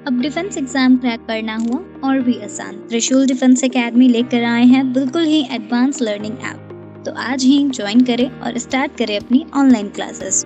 अब defence exam crack करना हुआ और भी आसान। त्रिशूल डिफेंस एकेडमी लेकर आए हैं बिल्कुल ही एडवांस लर्निंग ऐप। तो आज ही ज्वाइन करें और स्टार्ट करें अपनी ऑनलाइन क्लासेस।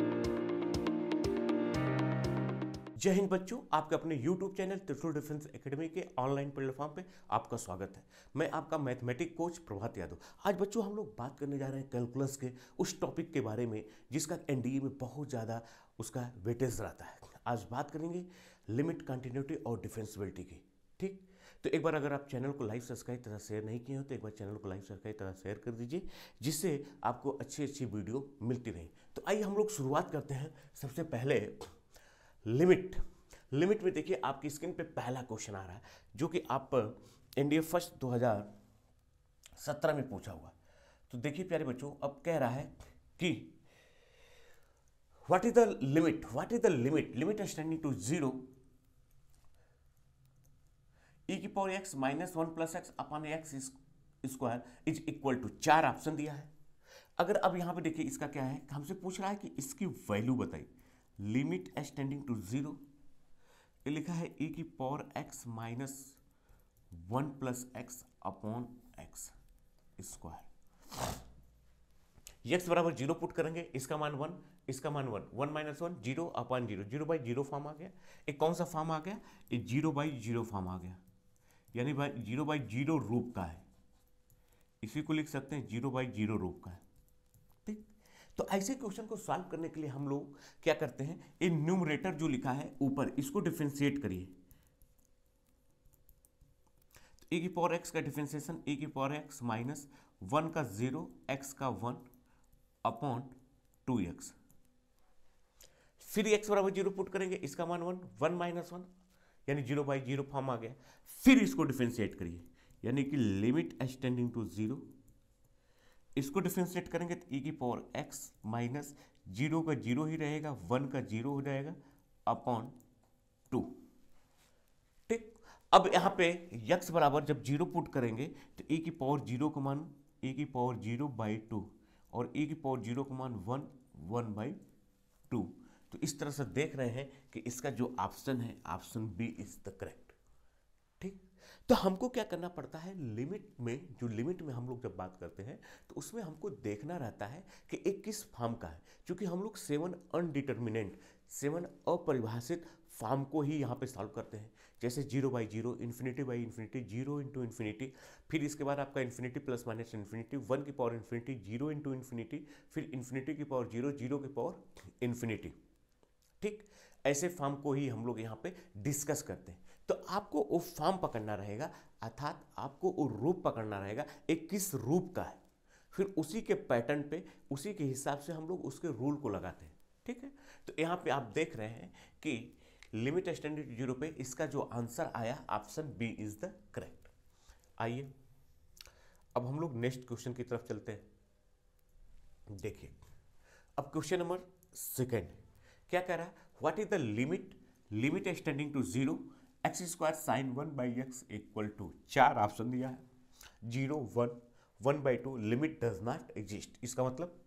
जय हिंद बच्चों, आपके अपने YouTube चैनल त्रिशूल डिफेंस एकेडमी के ऑनलाइन प्लेटफॉर्म पे आपका स्वागत है। मैं आपका मैथमेटिक कोच प्रभात यादव। आज बच्चों हम लोग बात करने जा रहे हैं कैलकुलस के उस टॉपिक के बारे में जिसका एनडीए में बहुत ज़्यादा उसका वेटेज रहता है। आज बात करेंगे लिमिट, कंटिन्यूटी और डिफेंसिबिलिटी की। ठीक, तो एक बार अगर आप चैनल को लाइक सब्सक्राइब तरह शेयर नहीं किए हो तो एक बार चैनल को लाइक सब्सक्राइब तरह शेयर कर दीजिए, जिससे आपको अच्छी अच्छी वीडियो मिलती रहे। तो आइए हम लोग शुरुआत करते हैं। सबसे पहले लिमिट में देखिए आपकी स्क्रीन पे पहला क्वेश्चन आ रहा है जो कि आप एनडीए फर्स्ट 2017 में पूछा हुआ। तो देखिए प्यारे बच्चों, अब कह रहा है कि what is the limit limit standing to 0 e की power x minus 1 plus x upon x square is equal to 4 option दिया है। अगर अब यहां पे देखिए इसका क्या है, हमसे पूछ रहा है कि इसकी वैल्यू बताइए। लिमिट एक्सटेंडिंग टू 0, ये लिखा है e की power x minus 1 plus x upon x square. x बराबर 0 पुट करेंगे, इसका मान 1, इसका मान 1, 1 माइनस 1 0 अपॉन 0, 0 बाई 0 फॉर्म आ गया। एक कौन सा फॉर्म आ गया, ये 0 बाई 0 फॉर्म आ गया, यानी भाई 0 बाई 0 रूप का है। इसी को लिख सकते हैं 0 बाई 0 रूप का है। ठीक, तो ऐसे क्वेश्चन को सॉल्व करने के लिए हम लोग क्या करते हैं, ये न्यूमरेटर जो लिखा है ऊपर इसको डिफरेंशिएट करिए। तो e की पावर x का डिफरेंशिएशन e की पावर x माइनस 1 का 0 x का 1 अपॉन 2x। फिर x बराबर 0 पुट करेंगे, इसका मान 1, 1 माइनस 1 यानी 0 बाई 0 फॉर्म आ गया। फिर इसको डिफरेंशिएट करिए, यानी कि लिमिट एक्सटेंडिंग टू 0, इसको डिफरेंशिएट करेंगे तो e की पावर x माइनस 0 का 0 ही रहेगा, 1 का 0 हो जाएगा अपॉन 2। ठीक, अब यहाँ पे x बराबर जब 0 पुट करेंगे तो e की पावर 0 का मान e की पावर 0 बाई 2 और e की पावर 0 का मान 1, 1 बाई 2। तो इस तरह से देख रहे हैं कि इसका जो ऑप्शन है, option B is the correct. ठीक, तो हमको क्या करना पड़ता है, लिमिट में हम लोग जब बात करते हैं तो उसमें हमको देखना रहता है कि एक किस फॉर्म का है। क्योंकि हम लोग 7 अनडिटर्मिनेंट, 7 अपरिभाषित फॉर्म को ही यहाँ पे सॉल्व करते हैं। जैसे 0 by 0, infinity by infinity, 0 into infinity, फिर इसके बाद आपका इन्फिनिटी प्लस माइनस इन्फिनिटी, 1 की पावर इन्फिनिटी, 0 इंटू इन्फिनिटी, फिर इन्फिनिटी की पावर 0, 0 की पावर इन्फिनिटी। ठीक, ऐसे फॉर्म को ही हम लोग यहाँ पे डिस्कस करते हैं। तो आपको वो फॉर्म पकड़ना रहेगा, अर्थात आपको वो रूप पकड़ना रहेगा, एक किस रूप का है। फिर उसी के पैटर्न पे, उसी के हिसाब से हम लोग उसके रूल को लगाते हैं। ठीक है, तो यहाँ पे आप देख रहे हैं कि लिमिट एक्सटेंडेड टू 0 पे इसका जो आंसर आया, option B is the correct. आइए अब हम लोग नेक्स्ट क्वेश्चन की तरफ चलते हैं। देखिए अब क्वेश्चन नंबर सेकेंड क्या कह रहा है, what is the limit extending to 0 x square sine 1 by x equal to 4 option दिया है, 0, 1, 1 by 2, limit does not exist. इसका मतलब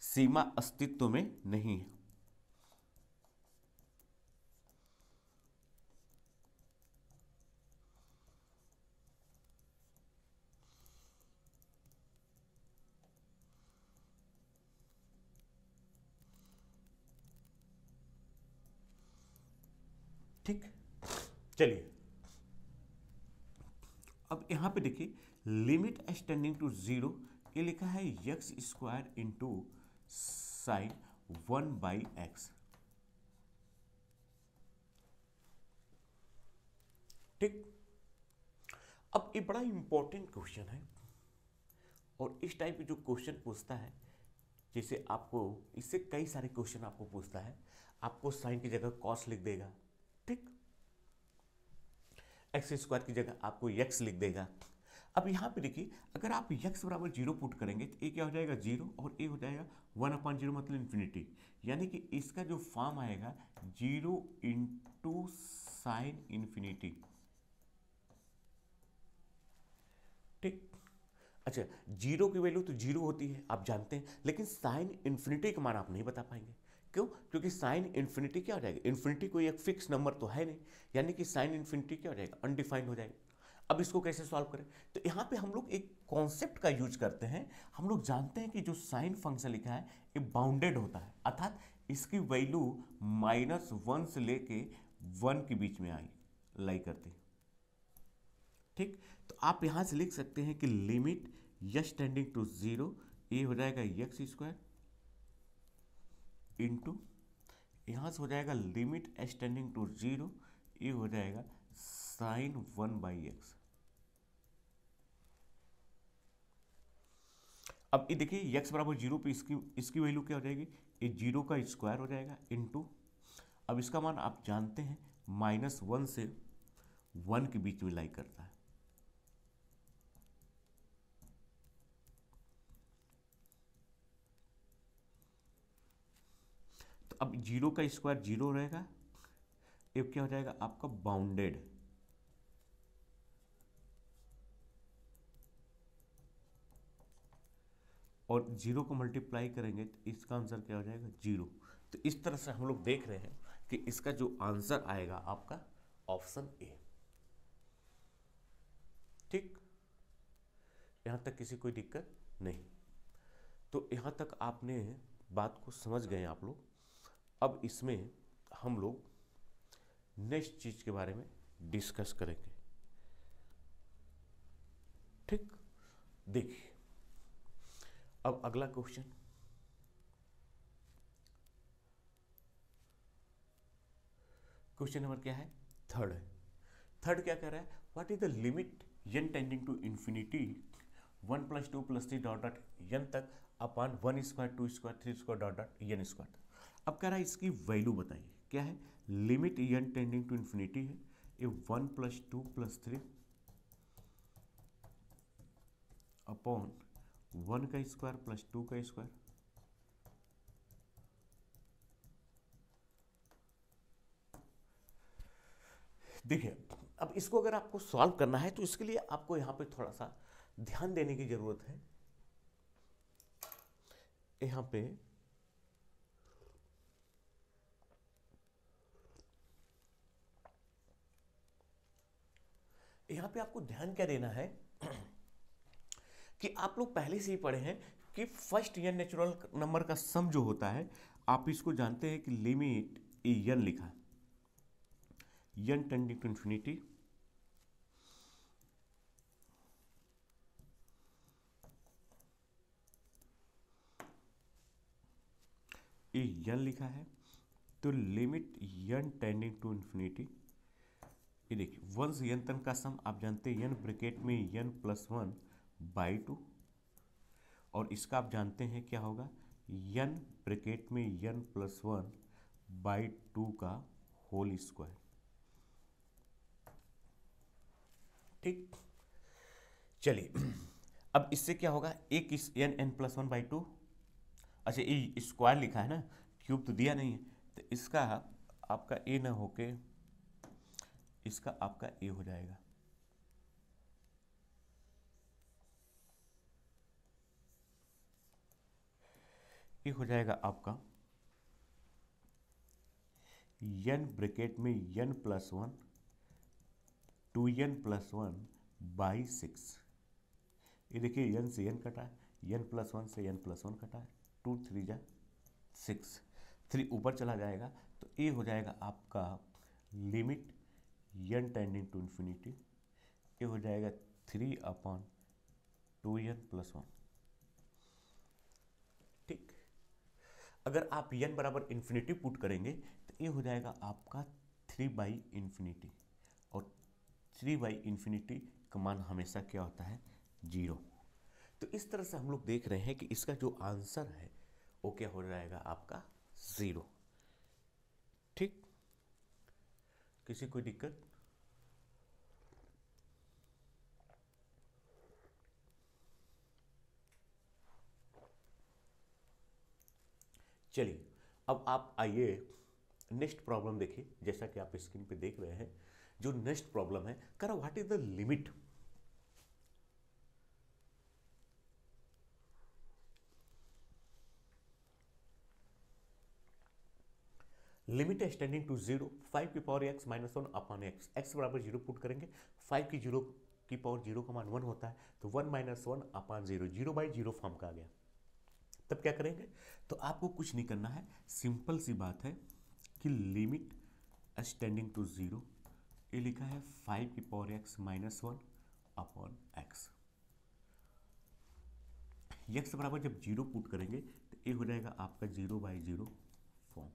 सीमा अस्तित्व में नहीं है। ठीक, चलिए अब यहां पे देखिए लिमिट एक्सटेंडिंग टू 0, ये लिखा है x square into sine 1 by x. ठीक, अब ये बड़ा इंपॉर्टेंट क्वेश्चन है और इस टाइप के जो क्वेश्चन पूछता है, जैसे आपको इससे कई सारे क्वेश्चन आपको पूछता है, आपको साइन की जगह कॉस लिख देगा। ठीक, एक्स स्क्वायर की जगह आपको एक्स लिख देगा। अब यहाँ पे देखिए अगर आप x बराबर 0 पुट करेंगे तो ए क्या हो जाएगा 0 और ए हो जाएगा 1/0 मतलब इन्फिनिटी, यानी कि इसका जो फॉर्म आएगा 0 इंटू साइन इन्फिनिटी। ठीक, अच्छा 0 की वैल्यू तो 0 होती है आप जानते हैं, लेकिन साइन इन्फिनिटी का मान आप नहीं बता पाएंगे। क्यों? क्योंकि साइन इन्फिनिटी क्या हो जाएगा, इन्फिनिटी कोई एक फिक्स नंबर तो है नहीं, यानी कि साइन इन्फिनिटी क्या हो जाएगा, अनडिफाइंड हो जाएगा। अब इसको कैसे सॉल्व करें? तो यहाँ पे हम लोग एक कॉन्सेप्ट का यूज करते हैं। हम लोग जानते हैं कि जो साइन फंक्शन लिखा है ये बाउंडेड होता है, अर्थात इसकी वैल्यू -1 से लेके 1 के बीच में लाई करती है। ठीक, तो आप यहां से लिख सकते हैं कि लिमिट यस टेंडिंग टू 0 ये हो जाएगा एक्स स्क्वायर इंटू, यहां से हो जाएगा लिमिट एस टेंडिंग टू 0 ये हो जाएगा साइन 1/x। अब ये देखिए x बराबर 0 पे इसकी वैल्यू क्या हो जाएगी, ये 0 का स्क्वायर हो जाएगा इंटू, अब इसका मान आप जानते हैं -1 से 1 के बीच में लाई करता है। तो अब 0 का स्क्वायर 0 रहेगा, ये क्या हो जाएगा आपका बाउंडेड, और 0 को मल्टीप्लाई करेंगे तो इसका आंसर क्या हो जाएगा 0। तो इस तरह से हम लोग देख रहे हैं कि इसका जो आंसर आएगा आपका ऑप्शन ए। ठीक, यहां तक किसी कोई दिक्कत नहीं? तो यहां तक आपने बात को समझ गए आप लोग। अब इसमें हम लोग नेक्स्ट चीज के बारे में डिस्कस करेंगे। ठीक, देखिए अब अगला क्वेश्चन, क्वेश्चन नंबर क्या है, थर्ड है। थर्ड क्या कह रहा है, what is the limit n tending to infinity 1 + 2 + 3 dot dot n तक upon 1 square 2 square 3 square dot dot n square. अब कह रहा है इसकी वैल्यू बताइए, क्या है, limit n tending to infinity है ये 1 + 2 + 3 अपॉन 1 का स्क्वायर प्लस 2 का स्क्वायर। देखिए अब इसको अगर आपको सॉल्व करना है तो इसके लिए आपको यहां पे थोड़ा सा ध्यान देने की जरूरत है। यहां पे आपको ध्यान क्या देना है कि आप लोग पहले से ही पढ़े हैं कि फर्स्ट n नेचुरल नंबर का सम जो होता है, आप इसको जानते हैं कि लिमिट n लिखा, n tending to infinity n लिखा है, तो limit n tending to infinity, ये देखिए 1 से n तक का सम आप जानते हैं n ब्रैकेट में n + 1/2, और इसका आप जानते हैं क्या होगा n ब्रैकेट में n + 1/2 का होल स्क्वायर। ठीक, चलिए अब इससे क्या होगा, एक इस n + 1/2, अच्छा ये स्क्वायर लिखा है ना, क्यूब तो दिया नहीं है, तो इसका आपका a ना होके इसका आपका a हो जाएगा। ये हो जाएगा आपका n ब्रैकेट में n + 1 2n + 1/6। ये देखिए n से n कटा है, n + 1 से n + 1 कटा है, 2 3 जा 6, 3 ऊपर चला जाएगा, तो ये हो जाएगा आपका limit n tending to infinity, ये हो जाएगा 3/2n + 1। ठीक, अगर आप n बराबर इंफिनिटी पुट करेंगे तो ये हो जाएगा आपका 3/∞, और 3/∞ का मान हमेशा क्या होता है 0। तो इस तरह से हम लोग देख रहे हैं कि इसका जो आंसर है वो क्या हो जाएगा आपका 0। ठीक, किसी कोई दिक्कत? चलिए अब आप आइए नेक्स्ट प्रॉब्लम देखिए। जैसा कि आप स्क्रीन पे देख रहे हैं, जो नेक्स्ट प्रॉब्लम है कह रहा what is the limit limit extending to 0 5 की power x minus 1 upon x, x बराबर 0 पुट करेंगे, 5 की 0 की पावर 0 का मान 1 होता है, तो 1 माइनस 1 अपॉन 0, 0/0 फॉर्म का आ गया। तब क्या करेंगे, तो आपको कुछ नहीं करना है, सिंपल सी बात है कि लिमिट एक्सटेंडिंग टू 0, ये लिखा है 5 की power x minus 1 upon x. x बराबर जब 0 पुट करेंगे तो ये हो जाएगा आपका 0/0 फॉर्म।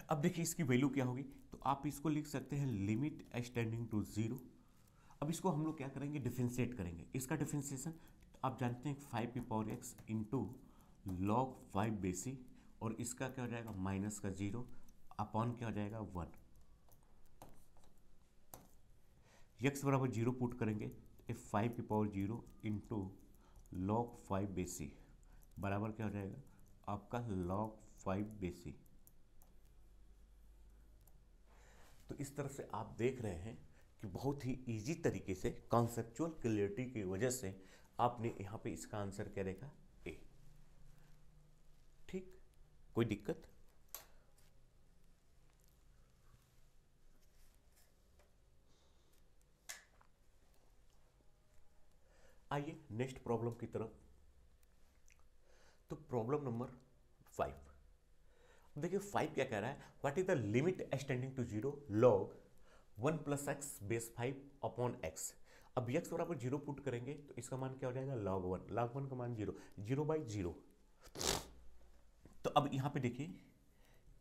अब देखिए इसकी वैल्यू क्या होगी, तो आप इसको लिख सकते हैं लिमिट एक्सटेंडिंग टू 0। अब इसको हम लोग क्या करेंगे, डिफरेंशिएट करेंगे। इसका डिफरेंशिएशन आप जानते हैं 5 की पावर x इंटू लॉग 5 बेसी, और इसका क्या हो जाएगा माइनस का 0 अपॉन क्या हो जाएगा 1। x बराबर 0 पुट करेंगे, 5 की पावर 0 इंटू लॉग 5 बेसी बराबर क्या हो जाएगा आपका लॉग 5 बेसी। तो इस तरह से आप देख रहे हैं कि बहुत ही इजी तरीके से कॉन्सेप्चुअल क्लियरिटी की वजह से आपने यहाँ पे इसका आंसर क्या देखा, ए। ठीक, कोई दिक्कत? आइए नेक्स्ट प्रॉब्लम की तरफ। तो प्रॉब्लम नंबर 5, देखिए 5 क्या कह रहा है, what is the limit extending to 0 log 1 plus x base 5 upon x. अब x बराबर 0 पुट करेंगे तो इसका मान क्या हो जाएगा log 1, log 1 का मान 0, 0/0। तो अब यहाँ पे देखिए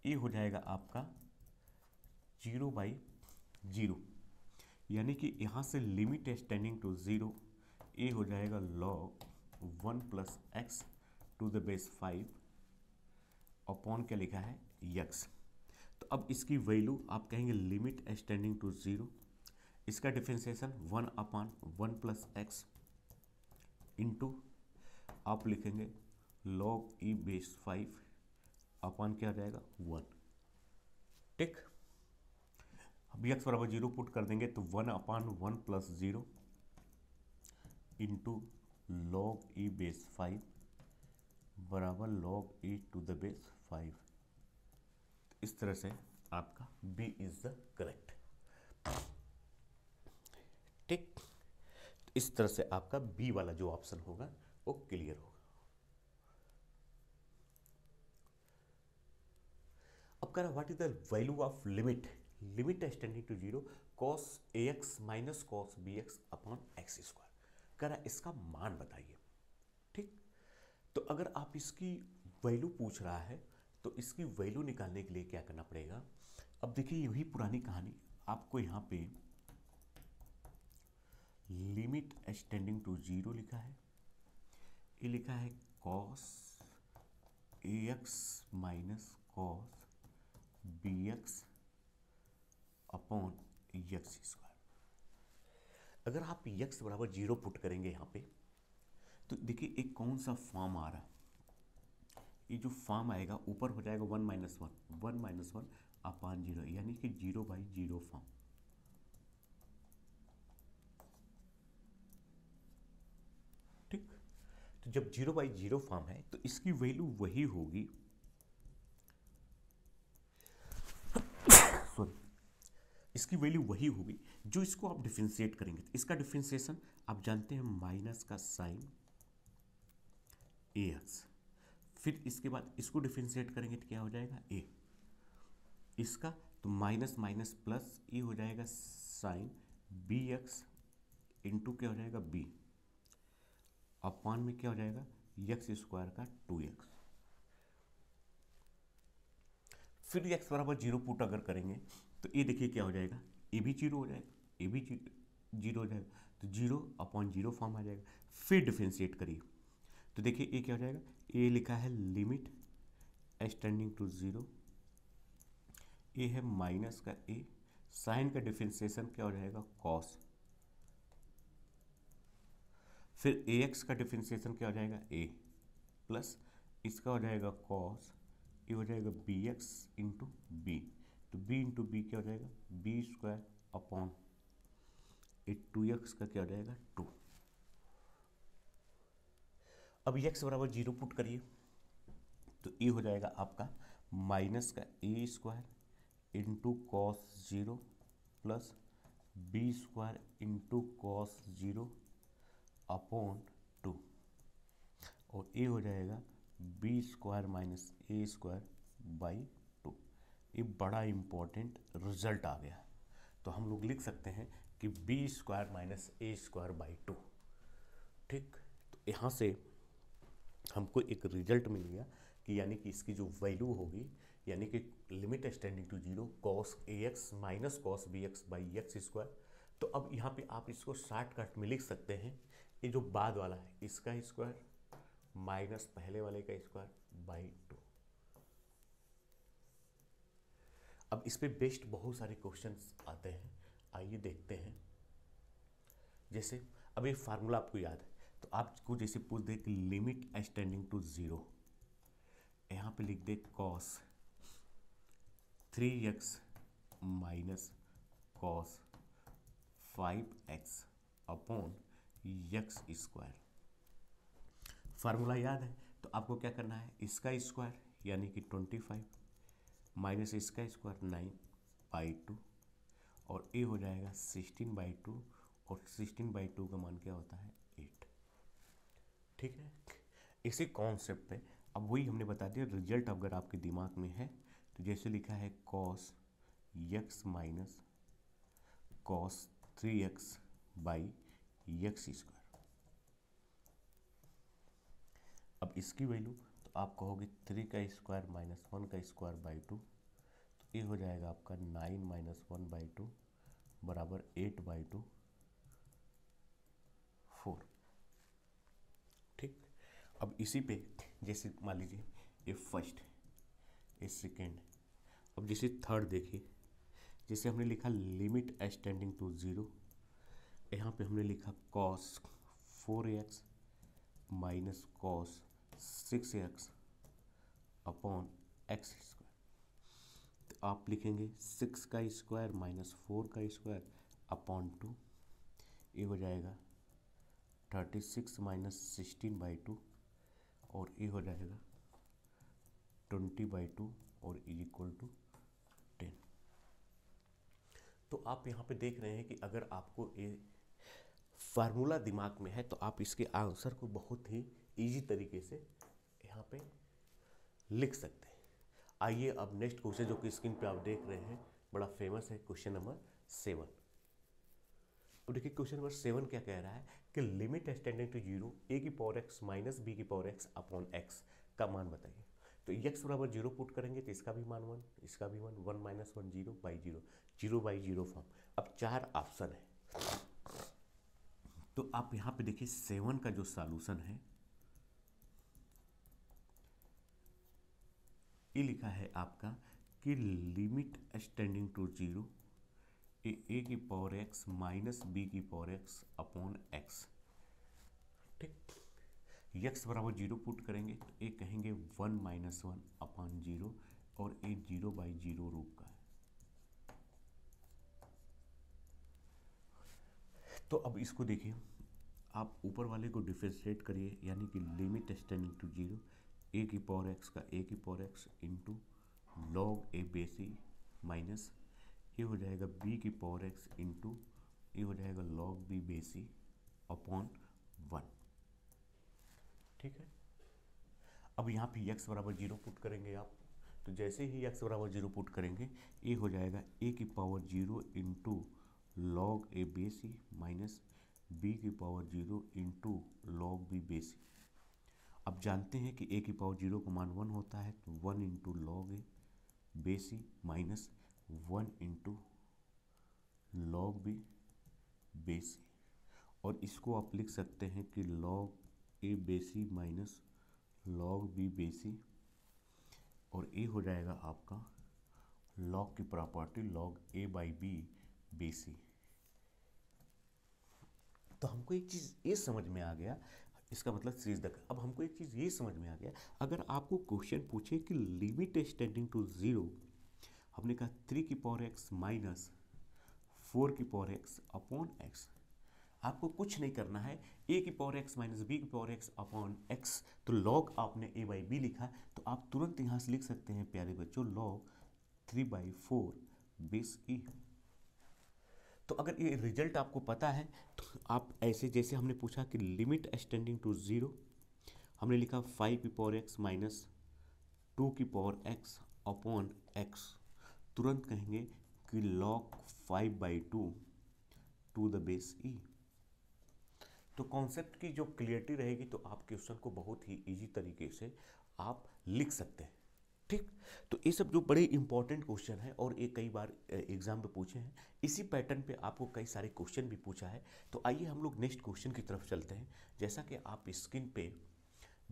ये हो जाएगा आपका 0/0, यानी कि यहाँ से लिमिट एक्सटेंडिंग टू 0 ये हो जाएगा log 1 plus x to the base 5 upon क्या लिखा है x। तो अब इसकी वैल्यू आप कहेंगे लिमिट एक्सटेंडिंग टू 0, इसका differentiation 1 upon 1 plus x into आप लिखेंगे log e बेस 5 अपॉन क्या आ जाएगा 1। ठीक, अब x बराबर 0 पुट कर देंगे तो 1 upon 1 plus 0 into log e base 5 बराबर log e to the base 5। इस तरह से आपका B इज द करेक्ट। ठीक, इस तरह से आपका B वाला जो ऑप्शन होगा वो क्लियर होगा। अब कह रहा what is the value of limit, limit extending to 0 cos ax minus cos bx upon x square. कह रहा इसका मान बताइए। ठीक, तो अगर आप इसकी वैल्यू पूछ रहा है तो इसकी वैल्यू निकालने के लिए क्या करना पड़ेगा। अब देखिए यही पुरानी कहानी, आपको यहाँ पे लिमिट एक्सटेंडिंग टू 0 लिखा है, ये लिखा है cos ax minus cos bx upon x square. अगर आप x बराबर 0 पुट करेंगे यहाँ पे तो देखिए एक कौन सा फॉर्म आ रहा है, ये जो फॉर्म आएगा ऊपर हो जाएगा 1 माइनस 1 अपॉन 0, यानी कि 0/0 फॉर्म। ठीक, तो जब 0/0 फॉर्म है तो इसकी वैल्यू वही होगी सॉरी, इसकी वैल्यू वही होगी जो इसको आप डिफरेंशिएट करेंगे। तो इसका डिफरेंशिएशन आप जानते हैं माइनस का साइन ax, फिर इसके बाद इसको डिफरेंशिएट करेंगे तो क्या हो जाएगा a, इसका तो माइनस माइनस प्लस ये हो जाएगा साइन bx इंटू क्या हो जाएगा b अपॉन में क्या हो जाएगा एक्स स्क्वायर का 2x। फिर x बराबर 0 पुट अगर करेंगे तो ये देखिए क्या हो जाएगा, ए भी 0 हो जाएगा, ए भी 0 हो जाएगा, तो 0/0 फॉर्म आ जाएगा। फिर डिफरेंशिएट करिए तो देखिए ये क्या हो जाएगा, ये लिखा है लिमिट एक्सटेंडिंग टू 0, ये है माइनस का a, साइन का डिफरेंशिएशन क्या हो जाएगा कॉस, फिर ax का डिफरेंशिएशन क्या हो जाएगा a प्लस इसका हो जाएगा कॉस, ये हो जाएगा bx इंटू बी, तो b इंटू बी क्या हो जाएगा b स्क्वायर अपॉन 2x का क्या हो जाएगा 2। अब x बराबर 0 पुट करिए तो ये हो जाएगा आपका माइनस का A square into cos zero plus B square into cos zero upon 2, और ये हो जाएगा B square minus A square by 2। ये बड़ा इम्पोर्टेंट रिजल्ट आ गया, तो हम लोग लिख सकते हैं कि b square minus A square by 2। ठीक, तो यहाँ से हमको एक रिजल्ट मिल गया कि यानी कि इसकी जो वैल्यू होगी, यानी कि limit extending to zero cos a x minus cos b x by x square. तो अब यहाँ पे आप इसको शॉर्टकट में लिख सकते हैं, ये जो बाद वाला है इसका स्क्वायर माइनस पहले वाले का स्क्वायर बाई 2। अब इस पे बेस्ड बहुत सारे क्वेश्चंस आते हैं, आइए देखते हैं। जैसे अब ये फार्मूला आपको याद है, तो आपको जैसे पूछ दे कि लिमिट एक्सटेंडिंग टू जीरो, यहाँ पे लिख दे cos 3x minus cos 5x upon x square. Formula याद है, तो आपको क्या करना है, इसका स्क्वायर यानी कि 25 माइनस इसका स्क्वायर 9/2, और ये हो जाएगा 16/2, और 16/2 का मान क्या होता है 8। ठीक है, इसी कॉन्सेप्ट पे अब वही हमने बता दिया, रिजल्ट अगर आपके दिमाग में है तो जैसे लिखा है cos x minus cos 3x by x square. अब इसकी वैल्यू तो आप कहोगे 3 का स्क्वायर माइनस 1 का स्क्वायर बाई 2, तो ये हो जाएगा आपका 9 माइनस 1/2 बराबर 8/2 4। ठीक, अब इसी पे जैसे मान लीजिए ये फर्स्ट, ये सेकेंड, अब जैसे थर्ड देखिए, जैसे हमने लिखा लिमिट एक्सटेंडिंग टू जीरो, यहाँ पे हमने लिखा cos 4x minus cos 6x upon x square. तो आप लिखेंगे 6 का स्क्वायर माइनस 4 का स्क्वायर अपॉन 2, ये हो जाएगा 36 माइनस 16/2, और ये हो जाएगा 20/2 और इज इक्वल टू 10। तो आप यहाँ पे देख रहे हैं कि अगर आपको ये फार्मूला दिमाग में है तो आप इसके आंसर को बहुत ही इजी तरीके से यहाँ पे लिख सकते हैं। आइए अब नेक्स्ट क्वेश्चन जो कि स्क्रीन पे आप देख रहे हैं बड़ा फेमस है, क्वेश्चन नंबर 7। अब देखिए क्वेश्चन नंबर 7 क्या कह रहा है कि लिमिट एक्सटेंडिंग टू जीरो ए की पावर एक्स माइनस बी की पावर एक्स अपॉन एक्स का मान बताइए। तो एक्स बराबर 0 पुट करेंगे तो इसका भी मान 1, इसका भी 1, 1 माइनस 1 0/0, 0/0 फॉर्म। अब 4 ऑप्शन है, तो आप यहाँ पे देखिए 7 का जो सॉल्यूशन है ये लिखा है आपका कि लिमिट एक्सटेंडिंग टू जीरो ए की पावर एक्स माइनस बी की पावर एक्स अपॉन एक्स। ठीक, एक्स बराबर 0 पुट करेंगे तो ये कहेंगे 1 माइनस 1 अपॉन 0, और ये 0/0 रूप का है। तो अब इसको देखिए, आप ऊपर वाले को डिफरेंशिएट करिए, यानी कि लिमिट एक्सटेंडिंग टू जीरो ए की पावर एक्स का ए की पावर एक्स इंटू लॉग ए बेसी माइनस ये हो जाएगा बी की पावर एक्स इंटू ये हो जाएगा लॉग बी बेसी अपॉन 1। ठीक है, अब यहाँ पे x बराबर 0 पुट करेंगे आप, तो जैसे ही x बराबर 0 पुट करेंगे ये हो जाएगा a की पावर 0 इंटू लॉग ए बेसी माइनस b की पावर 0 इंटू लॉग बी बेसी। अब जानते हैं कि a की पावर 0 का मान 1 होता है, तो 1 इंटू लॉग ए बेसी माइनस 1 इंटू लॉग बी बेसी, और इसको आप लिख सकते हैं कि लॉग ए बेसी माइनस लॉग बी बेसी, और ए हो जाएगा आपका लॉग की property log a by b base e. तो हमको एक चीज़ ये समझ में आ गया, इसका मतलब सीरीज तक। अब हमको एक चीज़ ये समझ में आ गया, अगर आपको क्वेश्चन पूछे कि लिमिट एक्सटेंडिंग टू जीरो, हमने कहा 3 की पावर एक्स माइनस 4 की पावर एक्स अपॉन एक्स। आपको कुछ नहीं करना है, ए की पावर एक्स माइनस बी की पावर एक्स अपॉन एक्स, तो लॉग आपने ए बाई बी लिखा, तो आप तुरंत यहाँ से लिख सकते हैं प्यारे बच्चों लॉग 3/4 बेस ई। तो अगर ये रिजल्ट आपको पता है तो आप ऐसे, जैसे हमने पूछा कि लिमिट एक्सटेंडिंग टू 0, हमने लिखा 5 की पावर एक्स माइनस 2 की पावर एक्स अपॉन एक्स, तुरंत कहेंगे कि log 5/2 टू द बेस ई। तो कॉन्सेप्ट की जो क्लियरिटी रहेगी तो आप क्वेश्चन को बहुत ही इजी तरीके से आप लिख सकते हैं। ठीक, तो ये सब जो बड़े इंपॉर्टेंट क्वेश्चन है और ये कई बार एग्जाम में पूछे हैं, इसी पैटर्न पे आपको कई सारे क्वेश्चन भी पूछा है। तो आइए हम लोग नेक्स्ट क्वेश्चन की तरफ चलते हैं। जैसा कि आप स्क्रीन पे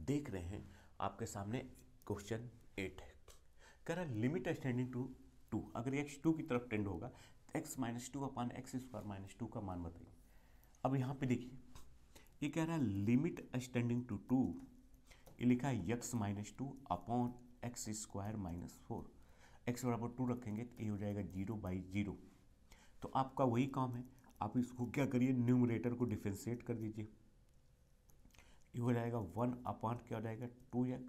देख रहे हैं, आपके सामने क्वेश्चन 8 है। कह रहा है लिमिट एक्सटेंडिंग टू 2, अगर एक्स 2 की तरफ टेंड होगा तो x minus 2 upon x square minus 2 का मान बताइए। अब यहाँ पे देखिए, ये कह रहा है लिमिट एक्सटेंडिंग टू 2, ये लिखा है x minus 2 upon x square minus 4, x बराबर 2 रखेंगे तो ये हो जाएगा 0/0। तो आपका वही काम है, आप इसको क्या करिए, न्यूमरेटर को डिफरेंशिएट कर दीजिए, ये हो जाएगा 1 अपॉन क्या हो जाएगा 2x,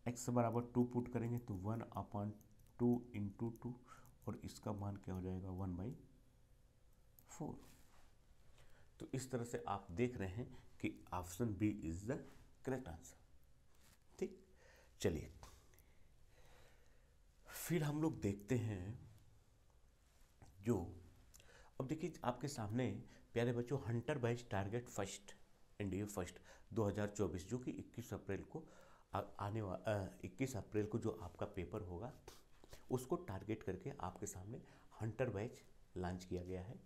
एक्स बराबर 2 पुट करेंगे तो 1/2 इंटू 2, और इसका मान क्या हो जाएगा 1/4। तो इस तरह से आप देख रहे हैं कि option B is the correct answer. ठीक, चलिए फिर हम लोग देखते हैं जो, अब देखिए आपके सामने प्यारे बच्चों Hunter batch target first NDA first 2024, जो कि 21 अप्रैल को आने 21 अप्रैल को जो आपका पेपर होगा उसको टारगेट करके आपके सामने हंटर बैच लॉन्च किया गया है।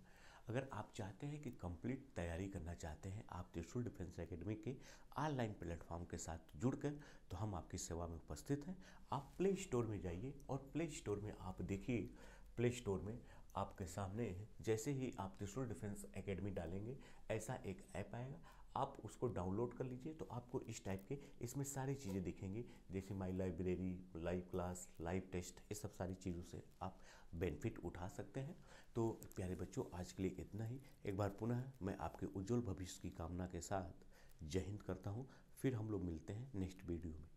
अगर आप चाहते हैं कि कंप्लीट तैयारी करना चाहते हैं आप त्रिशूल डिफेंस एकेडमी के ऑनलाइन प्लेटफॉर्म के साथ जुड़कर, तो हम आपकी सेवा में उपस्थित हैं। आप प्ले स्टोर में जाइए और प्ले स्टोर में आप देखिए, प्ले स्टोर में आपके सामने जैसे ही आप त्रिशूल डिफेंस एकेडमी डालेंगे ऐसा एक ऐप आएगा, आप उसको डाउनलोड कर लीजिए। तो आपको इस टाइप के इसमें सारी चीज़ें दिखेंगी, जैसे my library, live class, live test, ये सब सारी चीज़ों से आप बेनिफिट उठा सकते हैं। तो प्यारे बच्चों आज के लिए इतना ही। एक बार पुनः मैं आपके उज्जवल भविष्य की कामना के साथ जय हिंद करता हूँ। फिर हम लोग मिलते हैं नेक्स्ट वीडियो में।